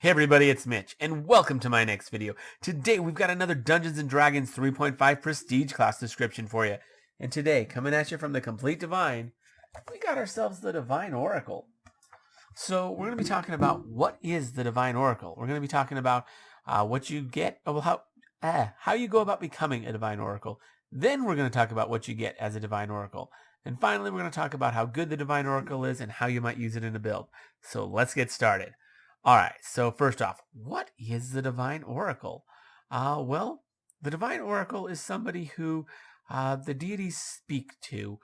Hey everybody, it's Mitch, and welcome to my next video. Today we've got another Dungeons & Dragons 3.5 Prestige class description for you. And today, coming at you from the Complete Divine, we got ourselves the Divine Oracle. So we're going to be talking about what is the Divine Oracle. We're going to be talking about what you get, how you go about becoming a Divine Oracle. Then we're going to talk about what you get as a Divine Oracle. And finally, we're going to talk about how good the Divine Oracle is and how you might use it in a build. So let's get started. All right, so first off, what is the Divine Oracle? Well, the Divine Oracle is somebody who the deities speak to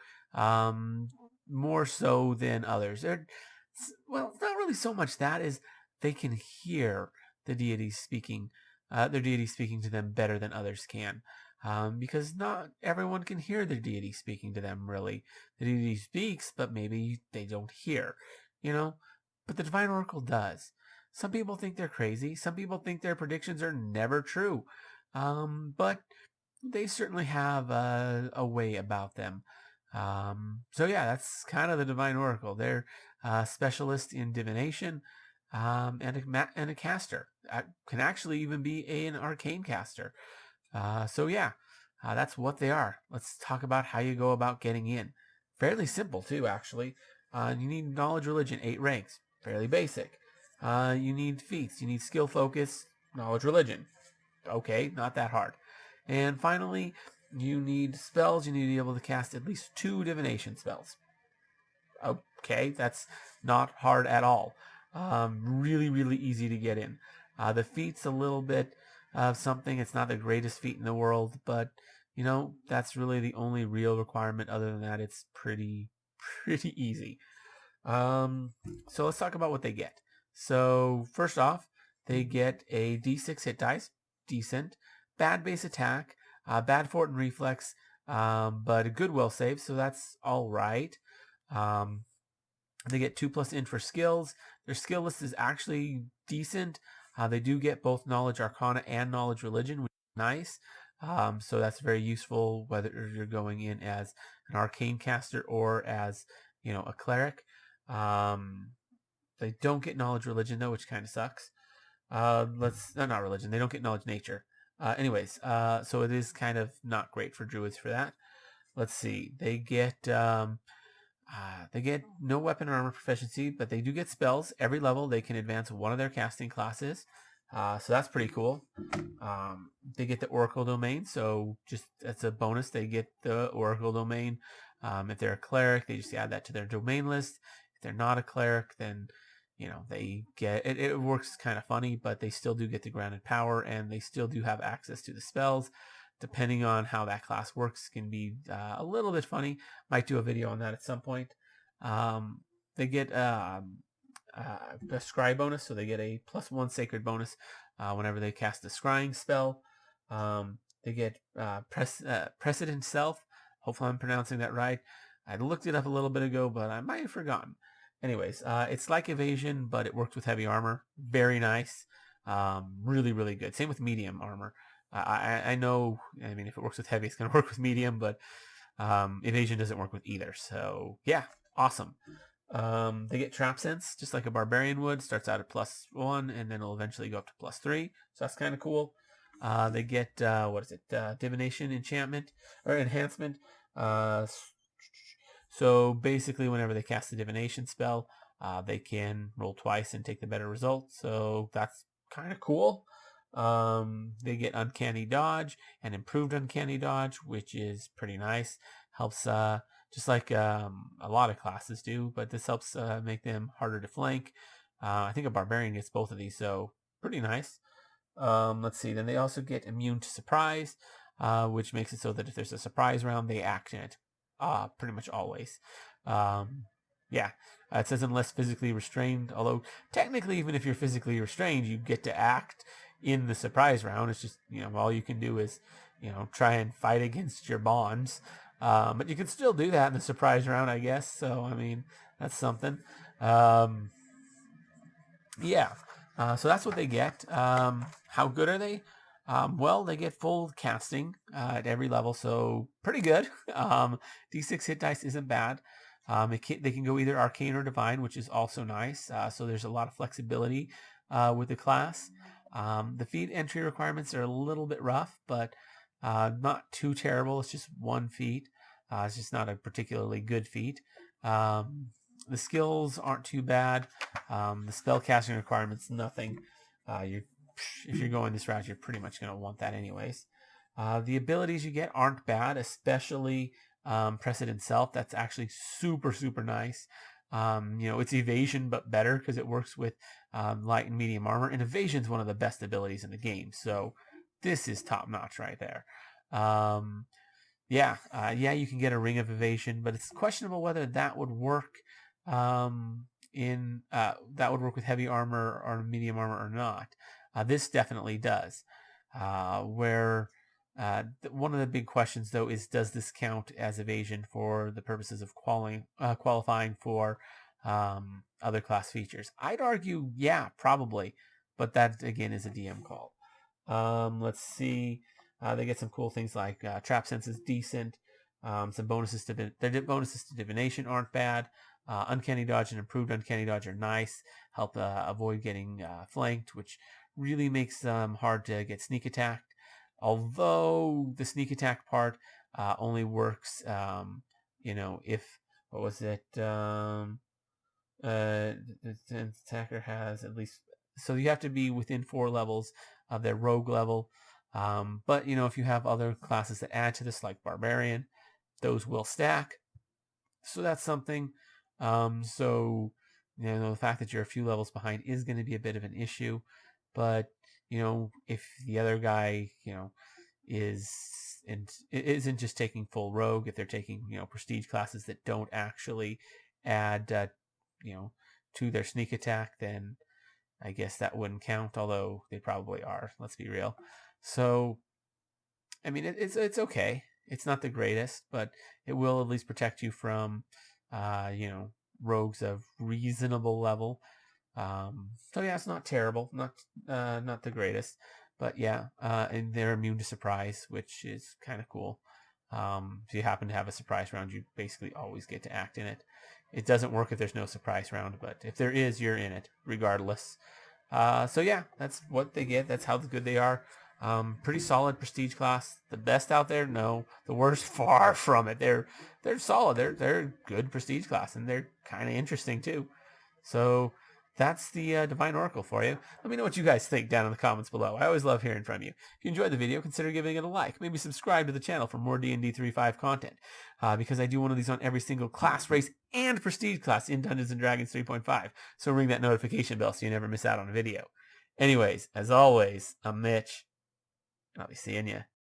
more so than others. Well, it's not really so much that is they can hear the deities speaking, their deity speaking to them better than others can. Because not everyone can hear their deity speaking to them, really. The deity speaks, but maybe they don't hear, you know? But the Divine Oracle does. Some people think they're crazy. Some people think their predictions are never true. But they certainly have a way about them. So yeah, that's kind of the Divine Oracle. They're a specialist in divination and a caster. Can actually even be an arcane caster. So yeah, that's what they are. Let's talk about how you go about getting in. Fairly simple too, actually. You need knowledge, religion, 8 ranks. Fairly basic. You need feats. You need skill, focus, knowledge, religion. Okay, not that hard. And finally, you need spells. You need to be able to cast at least 2 divination spells. Okay, that's not hard at all. Really, really easy to get in. The feat's a little bit of something. It's not the greatest feat in the world, but that's really the only real requirement. Other than that, it's pretty easy. So let's talk about what they get. So first off, they get a D6 hit dice, decent, bad base attack, bad fort and reflex, but a good will save, so that's all right. They get 2+ int for skills. Their skill list is actually decent. They do get both knowledge arcana and knowledge religion, which is nice. So that's very useful whether you're going in as an arcane caster or as a cleric. They don't get knowledge religion though, which kind of sucks. Not religion. They don't get knowledge nature. So it is kind of not great for druids for that. Let's see. They get no weapon or armor proficiency, but they do get spells. Every level they can advance one of their casting classes. So that's pretty cool. They get the Oracle domain, so just that's a bonus. They get the Oracle domain. If they're a cleric, they just add that to their domain list. If they're not a cleric, then they get it. It works kind of funny, but they still do get the grounded power, and they still do have access to the spells. Depending on how that class works, can be a little bit funny. Might do a video on that at some point. They get a scry bonus, so they get a +1 sacred bonus whenever they cast a scrying spell. They get precedent self. Hopefully I'm pronouncing that right. I looked it up a little bit ago, but I might have forgotten. Anyways, it's like evasion, but it works with heavy armor. Very nice. Really, really good. Same with medium armor. I know, I mean, if it works with heavy, it's going to work with medium, but evasion doesn't work with either. So yeah, awesome. They get trap sense, just like a barbarian would. Starts out at +1, and then it'll eventually go up to +3. So that's kind of cool. They get, divination enchantment, or enhancement. So basically, whenever they cast a divination spell, they can roll twice and take the better result. So that's kind of cool. They get uncanny dodge and improved uncanny dodge, which is pretty nice. Helps just like a lot of classes do, but this helps make them harder to flank. I think a barbarian gets both of these, so pretty nice. Let's see. Then they also get immune to surprise, which makes it so that if there's a surprise round, they act in it pretty much always. Yeah, it says unless physically restrained, although technically even if you're physically restrained, you get to act in the surprise round. It's just, all you can do is, try and fight against your bonds. But you can still do that in the surprise round, I guess. So, I mean, that's something. Yeah. So that's what they get. How good are they? Well, they get full casting at every level, so pretty good. D6 hit dice isn't bad. They can go either arcane or divine, which is also nice. So there's a lot of flexibility with the class. The feat entry requirements are a little bit rough, but not too terrible. It's just one feat. It's just not a particularly good feat. The skills aren't too bad. The spell casting requirements, nothing. If you're going this route, you're pretty much going to want that anyways. The abilities you get aren't bad, especially Precedent Self. That's actually super, super nice. It's evasion, but better because it works with light and medium armor. And evasion is one of the best abilities in the game. So this is top notch right there. You can get a ring of evasion, but it's questionable whether that would work with heavy armor or medium armor or not. This definitely does. One of the big questions though is, does this count as evasion for the purposes of qualifying for other class features? I'd argue, yeah, probably, but that again is a DM call. Let's see. They get some cool things like trap sense is decent. Some bonuses to divination aren't bad. Uncanny dodge and improved uncanny dodge are nice. Help avoid getting flanked, which really makes them hard to get sneak attacked. Although the sneak attack part only works, if what was it? The attacker has at least, so you have to be within 4 levels of their rogue level. But if you have other classes that add to this, like barbarian, those will stack. So that's something. The fact that you're a few levels behind is going to be a bit of an issue. But if the other guy, isn't just taking full rogue, if they're taking prestige classes that don't actually add to their sneak attack, then I guess that wouldn't count, although they probably are, let's be real. So I mean, it's okay. It's not the greatest, but it will at least protect you from rogues of reasonable level. So yeah, it's not terrible, not the greatest, but yeah, and they're immune to surprise, which is kind of cool. If you happen to have a surprise round, you basically always get to act in it. It doesn't work if there's no surprise round, but if there is, you're in it regardless. So yeah, that's what they get. That's how good they are. Pretty solid prestige class. The best out there? No. The worst? Far from it. They're solid. They're a good prestige class, and they're kind of interesting too. So that's the Divine Oracle for you. Let me know what you guys think down in the comments below. I always love hearing from you. If you enjoyed the video, consider giving it a like. Maybe subscribe to the channel for more D&D 3.5 content, because I do one of these on every single class, race, and prestige class in Dungeons & Dragons 3.5. So ring that notification bell so you never miss out on a video. Anyways, as always, I'm Mitch, and I'll be seeing you